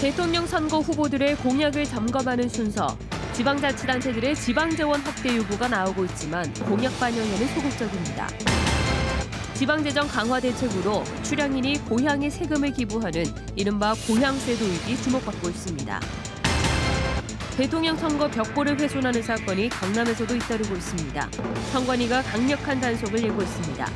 대통령 선거 후보들의 공약을 점검하는 순서. 지방자치단체들의 지방재원 확대 요구가 나오고 있지만 공약 반영에는 소극적입니다. 지방재정 강화 대책으로 출향인이 고향에 세금을 기부하는 이른바 고향세 도입이 주목받고 있습니다. 대통령 선거 벽보를 훼손하는 사건이 경남에서도 잇따르고 있습니다. 선관위가 강력한 단속을 예고했습니다.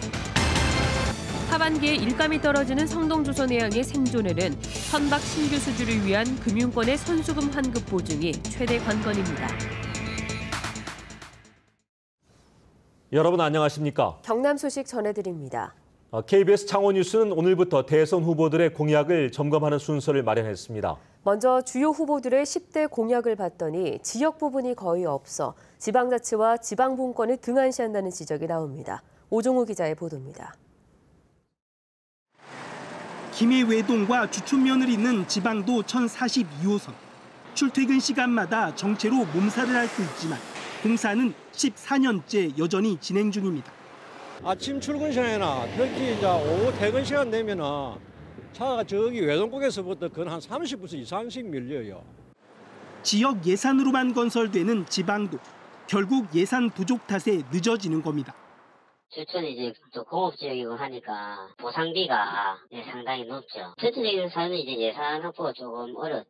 하반기에 일감이 떨어지는 성동조선해양의 생존에는 선박 신규 수주를 위한 금융권의 선수금 환급 보증이 최대 관건입니다. 여러분 안녕하십니까? 경남 소식 전해드립니다. KBS 창원뉴스는 오늘부터 대선 후보들의 공약을 점검하는 순서를 마련했습니다. 먼저 주요 후보들의 10대 공약을 봤더니 지역 부분이 거의 없어 지방자치와 지방분권을 등한시한다는 지적이 나옵니다. 오종우 기자의 보도입니다. 김해 외동과 주촌면을 잇는 지방도 1042호선. 출퇴근 시간마다 정체로 몸살을 앓고 있지만 공사는 14년째 여전히 진행 중입니다. 아침 출근 시간이나 특히 이제 오후 퇴근 시간 되면은 차가 저기 외동국에서부터 건 한 30분 이상씩 밀려요. 지역 예산으로만 건설되는 지방도 결국 예산 부족 탓에 늦어지는 겁니다. 주촌이 이제 또 공업지역이고 하니까 보상비가 상당히 높죠. 전체적인 사는 이제 예산 확보가 조금 어렵죠.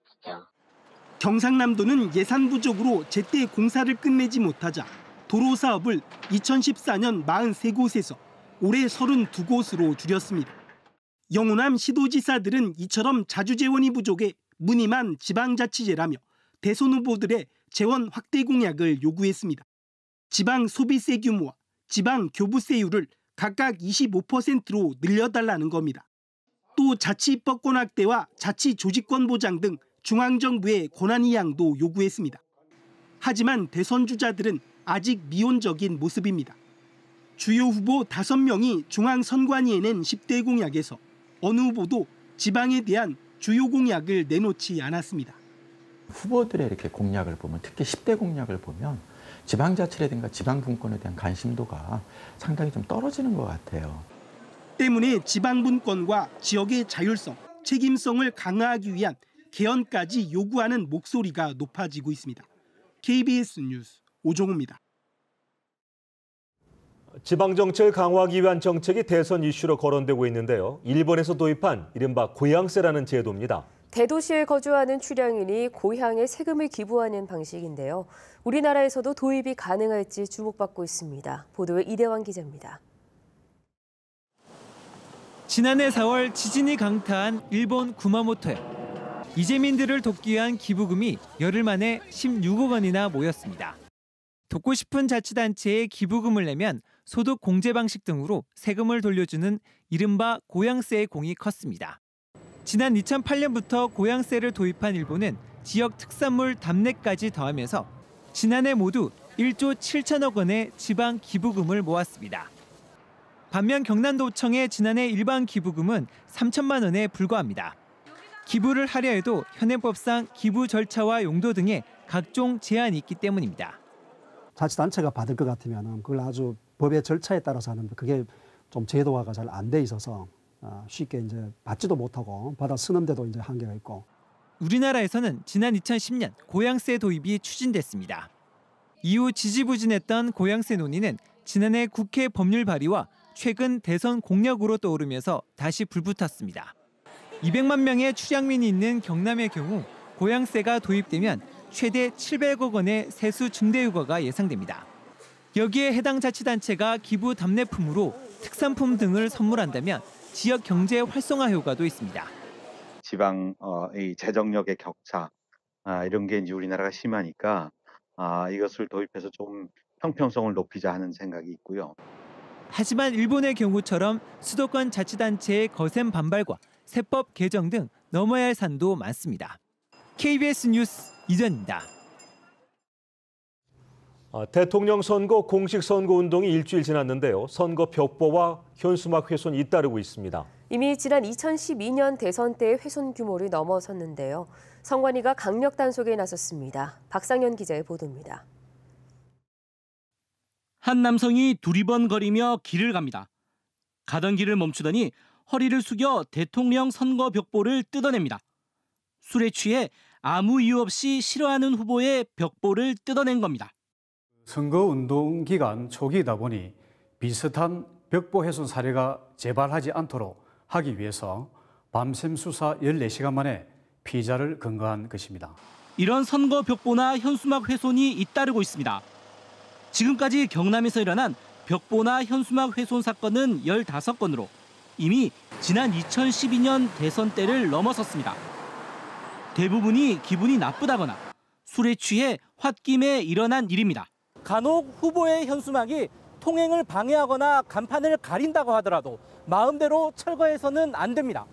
경상남도는 예산 부족으로 제때 공사를 끝내지 못하자 도로 사업을 2014년 43곳에서 올해 32곳으로 줄였습니다. 영호남 시도지사들은 이처럼 자주 재원이 부족해 무늬만 지방자치제라며 대선 후보들의 재원 확대 공약을 요구했습니다. 지방 소비세 규모와 지방 교부세율을 각각 25%로 늘려달라는 겁니다. 또 자치입법권 확대와 자치조직권 보장 등 중앙정부의 권한 이양도 요구했습니다. 하지만 대선 주자들은 아직 미온적인 모습입니다. 주요 후보 5명이 중앙선관위에 낸 10대 공약에서 어느 후보도 지방에 대한 주요 공약을 내놓지 않았습니다. 후보들의 이렇게 공약을 보면 특히 10대 공약을 보면 지방자치라든가 지방분권에 대한 관심도가 상당히 좀 떨어지는 것 같아요. 때문에 지방분권과 지역의 자율성, 책임성을 강화하기 위한 개헌까지 요구하는 목소리가 높아지고 있습니다. KBS 뉴스 오종우입니다. 지방정책을 강화하기 위한 정책이 대선 이슈로 거론되고 있는데요. 일본에서 도입한 이른바 고향세라는 제도입니다. 대도시에 거주하는 출향인이 고향에 세금을 기부하는 방식인데요. 우리나라에서도 도입이 가능할지 주목받고 있습니다. 보도에 이대환 기자입니다. 지난해 4월 지진이 강타한 일본 구마모토에 이재민들을 돕기 위한 기부금이 열흘 만에 16억 원이나 모였습니다. 돕고 싶은 자치단체에 기부금을 내면 소득 공제 방식 등으로 세금을 돌려주는 이른바 고향세의 공이 컸습니다. 지난 2008년부터 고향세를 도입한 일본은 지역 특산물 답례까지 더하면서 지난해 모두 1조 7천억 원의 지방 기부금을 모았습니다. 반면 경남도청의 지난해 일반 기부금은 3천만 원에 불과합니다. 기부를 하려 해도 현행법상 기부 절차와 용도 등의 각종 제한이 있기 때문입니다. 자치단체가 받을 것 같으면 그걸 아주 법의 절차에 따라서 하는데 그게 좀 제도화가 잘 안 돼 있어서 쉽게 이제 받지도 못하고 받아 쓰는데도 이제 한계가 있고. 우리나라에서는 지난 2010년 고향세 도입이 추진됐습니다. 이후 지지부진했던 고향세 논의는 지난해 국회 법률 발의와 최근 대선 공약으로 떠오르면서 다시 불붙었습니다. 200만 명의 출향민이 있는 경남의 경우 고향세가 도입되면 최대 700억 원의 세수 증대 효과가 예상됩니다. 여기에 해당 자치단체가 기부 답례품으로 특산품 등을 선물한다면 지역 경제 활성화 효과도 있습니다. 지방의 재정력의 격차 이런 게 이제 우리나라가 심하니까 이것을 도입해서 좀 형평성을 높이자 하는 생각이 있고요. 하지만 일본의 경우처럼 수도권 자치단체의 거센 반발과 세법 개정 등 넘어야 할 산도 많습니다. KBS 뉴스 이전입니다. 대통령 선거 공식 선거 운동이 일주일 지났는데요. 선거 벽보와 현수막 훼손이 잇따르고 있습니다. 이미 지난 2012년 대선 때의 훼손 규모를 넘어섰는데요. 선관위가 강력 단속에 나섰습니다. 박상현 기자의 보도입니다. 한 남성이 두리번거리며 길을 갑니다. 가던 길을 멈추더니 허리를 숙여 대통령 선거 벽보를 뜯어냅니다. 술에 취해 아무 이유 없이 싫어하는 후보의 벽보를 뜯어낸 겁니다. 선거운동 기간 초기이다 보니 비슷한 벽보 훼손 사례가 재발하지 않도록 하기 위해서 밤샘 수사 14시간 만에 피의자를 검거한 것입니다. 이런 선거 벽보나 현수막 훼손이 잇따르고 있습니다. 지금까지 경남에서 일어난 벽보나 현수막 훼손 사건은 15건으로 이미 지난 2012년 대선 때를 넘어섰습니다. 대부분이 기분이 나쁘다거나 술에 취해 홧김에 일어난 일입니다. 간혹 후보의 현수막이 통행을 방해하거나 간판을 가린다고 하더라도 마음대로 철거해서는 안 됩니다.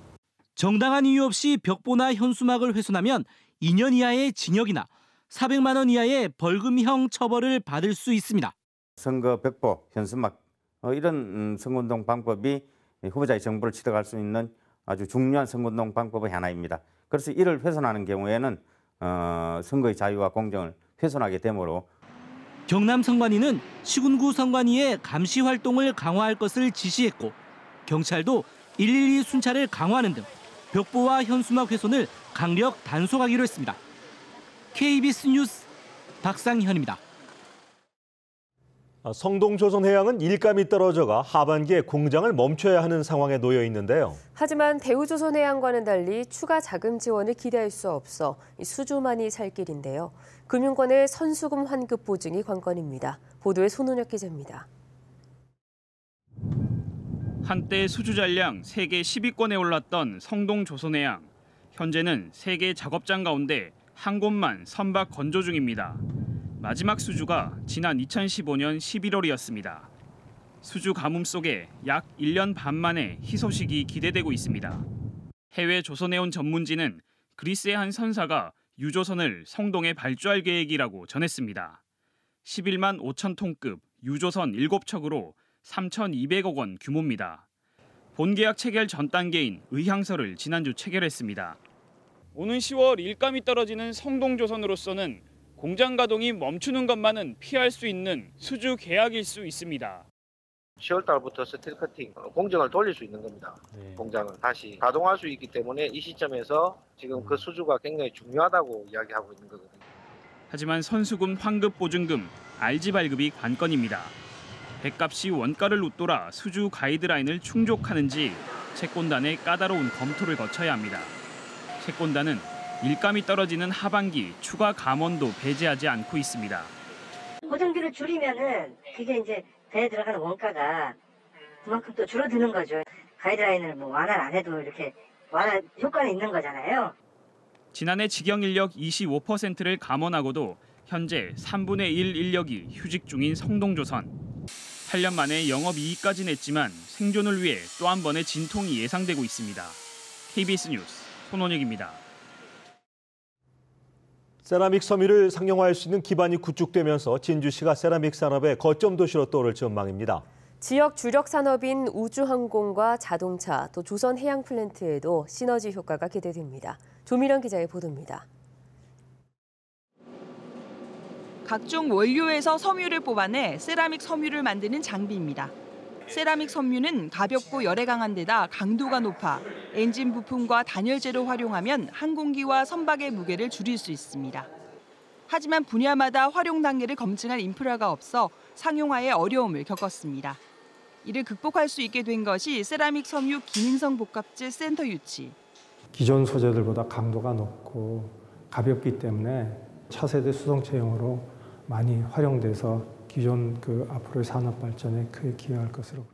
정당한 이유 없이 벽보나 현수막을 훼손하면 2년 이하의 징역이나 400만 원 이하의 벌금형 처벌을 받을 수 있습니다. 선거 벽보, 현수막 이런 선거운동 방법이 후보자의 정보를 취득할 수 있는 아주 중요한 선거운동 방법의 하나입니다. 그래서 이를 훼손하는 경우에는 선거의 자유와 공정을 훼손하게 되므로 경남 선관위는 시군구 선관위의 감시 활동을 강화할 것을 지시했고 경찰도 112 순찰을 강화하는 등 벽보와 현수막 훼손을 강력 단속하기로 했습니다. KBS 뉴스 박상현입니다. 성동조선해양은 일감이 떨어져가 하반기에 공장을 멈춰야 하는 상황에 놓여 있는데요. 하지만 대우조선해양과는 달리 추가 자금 지원을 기대할 수 없어 수주만이 살 길인데요. 금융권의 선수금 환급 보증이 관건입니다. 보도에 손은혁 기자입니다. 한때 수주 잔량 세계 10위권에 올랐던 성동조선해양. 현재는 세계 작업장 가운데 한 곳만 선박 건조 중입니다. 마지막 수주가 지난 2015년 11월이었습니다. 수주 가뭄 속에 약 1년 반 만에 희소식이 기대되고 있습니다. 해외 조선해운 전문지는 그리스의 한 선사가 유조선을 성동에 발주할 계획이라고 전했습니다. 11만 5천 톤급 유조선 7척으로 3,200억 원 규모입니다. 본계약 체결 전 단계인 의향서를 지난주 체결했습니다. 오는 10월 일감이 떨어지는 성동조선으로서는 공장 가동이 멈추는 것만은 피할 수 있는 수주 계약일 수 있습니다. 10월 달부터 스틸 커팅 공정을 돌릴 수 있는 겁니다. 공장을 다시 가동할 수 있기 때문에 이 시점에서 지금 그 수주가 굉장히 중요하다고 이야기하고 있는 거거든요. 하지만 선수금 환급 보증금 RG 발급이 관건입니다. 백값이 원가를 웃돌아 수주 가이드라인을 충족하는지 채권단의 까다로운 검토를 거쳐야 합니다. 채권단은 일감이 떨어지는 하반기 추가 감원도 배제하지 않고 있습니다. 보증비를 줄이면은 그게 이제 배에 들어가는 원가가 그만큼 또 줄어드는 거죠. 가이드라인을 완화를 안 해도 이렇게 완화 효과는 있는 거잖아요. 지난해 직영 인력 25%를 감원하고도 현재 3분의 1 인력이 휴직 중인 성동조선. 8년 만에 영업이익까지 냈지만 생존을 위해 또 한 번의 진통이 예상되고 있습니다. KBS 뉴스 손원혁입니다. 세라믹 섬유를 상용화할 수 있는 기반이 구축되면서 진주시가 세라믹 산업의 거점 도시로 떠오를 전망입니다. 지역 주력 산업인 우주항공과 자동차, 또 조선해양 플랜트에도 시너지 효과가 기대됩니다. 조미령 기자의 보도입니다. 각종 원료에서 섬유를 뽑아내 세라믹 섬유를 만드는 장비입니다. 세라믹 섬유는 가볍고 열에 강한 데다 강도가 높아 엔진 부품과 단열재로 활용하면 항공기와 선박의 무게를 줄일 수 있습니다. 하지만 분야마다 활용 단계를 검증한 인프라가 없어 상용화에 어려움을 겪었습니다. 이를 극복할 수 있게 된 것이 세라믹 섬유 기능성 복합재 센터 유치. 기존 소재들보다 강도가 높고 가볍기 때문에 차세대 수송체용으로 많이 활용돼서 기존 앞으로의 산업 발전에 크게 기여할 것으로.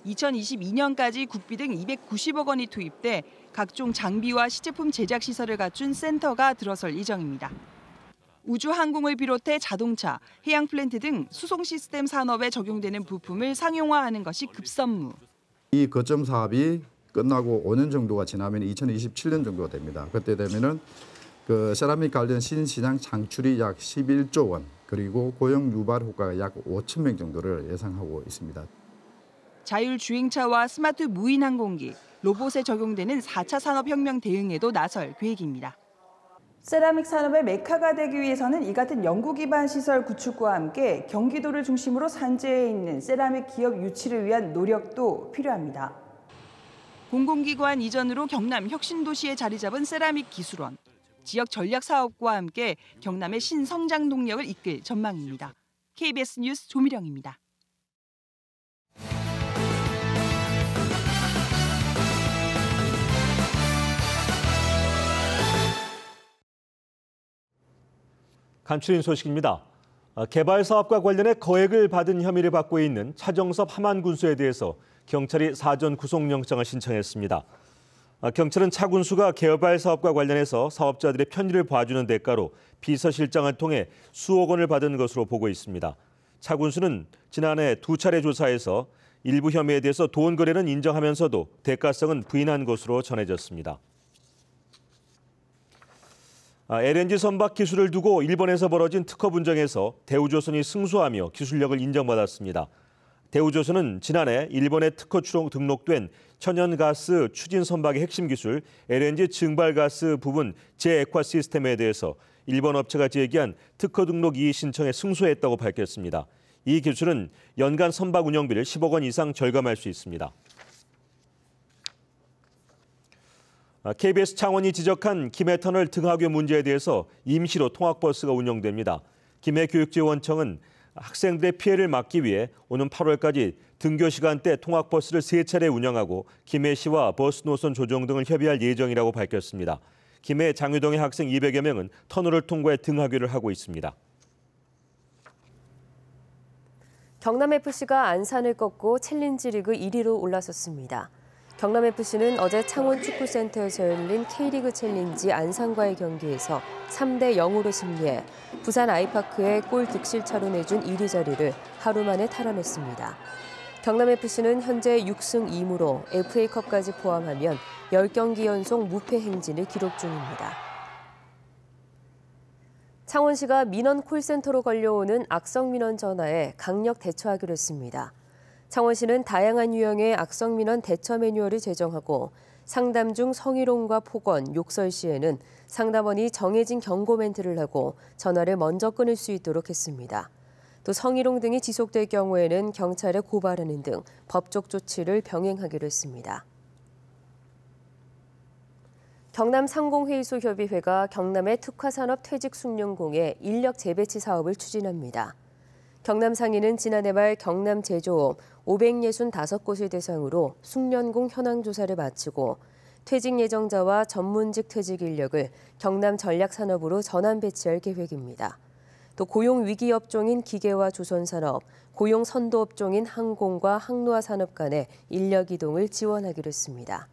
2022년까지 국비 등 290억 원이 투입돼 각종 장비와 시제품 제작 시설을 갖춘 센터가 들어설 예정입니다. 우주항공을 비롯해 자동차, 해양 플랜트 등 수송 시스템 산업에 적용되는 부품을 상용화하는 것이 급선무. 이 거점 사업이 끝나고 5년 정도가 지나면 2027년 정도가 됩니다. 그때 되면은 세라믹 관련 신시장 창출이 약 11조 원, 그리고 고용 유발 효과가 약 5천 명 정도를 예상하고 있습니다. 자율주행차와 스마트 무인 항공기, 로봇에 적용되는 4차 산업혁명 대응에도 나설 계획입니다. 세라믹 산업의 메카가 되기 위해서는 이 같은 연구 기반 시설 구축과 함께 경기도를 중심으로 산재해 있는 세라믹 기업 유치를 위한 노력도 필요합니다. 공공기관 이전으로 경남 혁신도시에 자리 잡은 세라믹 기술원. 지역 전략 사업과 함께 경남의 신성장 동력을 이끌 전망입니다. KBS 뉴스 조미령입니다. 간추린 소식입니다. 개발 사업과 관련해 거액을 받은 혐의를 받고 있는 차정섭 함안 군수에 대해서 경찰이 사전 구속영장을 신청했습니다. 경찰은 차 군수가 개발 사업과 관련해서 사업자들의 편의를 봐주는 대가로 비서실장을 통해 수억 원을 받은 것으로 보고 있습니다. 차 군수는 지난해 2차례 조사에서 일부 혐의에 대해서 돈 거래는 인정하면서도 대가성은 부인한 것으로 전해졌습니다. LNG 선박 기술을 두고 일본에서 벌어진 특허 분쟁에서 대우조선이 승소하며 기술력을 인정받았습니다. 대우조선은 지난해 일본의 특허 등록된 천연가스 추진 선박의 핵심 기술 LNG 증발가스 부분 재액화 시스템에 대해서 일본 업체가 제기한 특허 등록 이의 신청에 승소했다고 밝혔습니다. 이 기술은 연간 선박 운영비를 10억 원 이상 절감할 수 있습니다. KBS 창원이 지적한 김해터널 등하교 문제에 대해서 임시로 통학버스가 운영됩니다. 김해교육지원청은 학생들의 피해를 막기 위해 오는 8월까지 등교 시간대 통학버스를 3차례 운영하고 김해시와 버스 노선 조정 등을 협의할 예정이라고 밝혔습니다. 김해 장유동의 학생 200여 명은 터널을 통과해 등하교를 하고 있습니다. 경남FC가 안산을 꺾고 챌린지 리그 1위로 올라섰습니다. 경남FC는 어제 창원 축구센터에서 열린 K리그 챌린지 안산과의 경기에서 3대 0으로 승리해 부산 아이파크에 골 득실차로 내준 1위 자리를 하루 만에 탈환했습니다. 경남FC는 현재 6승 2무로 FA컵까지 포함하면 10경기 연속 무패 행진을 기록 중입니다. 창원시가 민원 콜센터로 걸려오는 악성 민원 전화에 강력 대처하기로 했습니다. 창원시는 다양한 유형의 악성 민원 대처 매뉴얼을 제정하고 상담 중 성희롱과 폭언, 욕설 시에는 상담원이 정해진 경고 멘트를 하고 전화를 먼저 끊을 수 있도록 했습니다. 또 성희롱 등이 지속될 경우에는 경찰에 고발하는 등 법적 조치를 병행하기로 했습니다. 경남상공회의소협의회가 경남의 특화산업 퇴직숙련공의 인력 재배치 사업을 추진합니다. 경남상인은 지난해 말 경남 제조업 565곳을 대상으로 숙련공 현황 조사를 마치고 퇴직 예정자와 전문직 퇴직 인력을 경남 전략산업으로 전환 배치할 계획입니다. 또 고용 위기 업종인 기계와 조선산업, 고용 선도 업종인 항공과 항로화 산업 간의 인력 이동을 지원하기로 했습니다.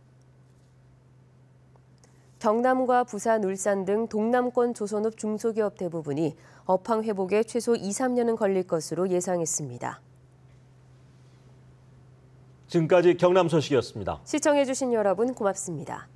경남과 부산, 울산 등 동남권 조선업 중소기업 대부분이 업황 회복에 최소 2, 3년은 걸릴 것으로 예상했습니다. 지금까지 경남 소식이었습니다. 시청해주신 여러분 고맙습니다.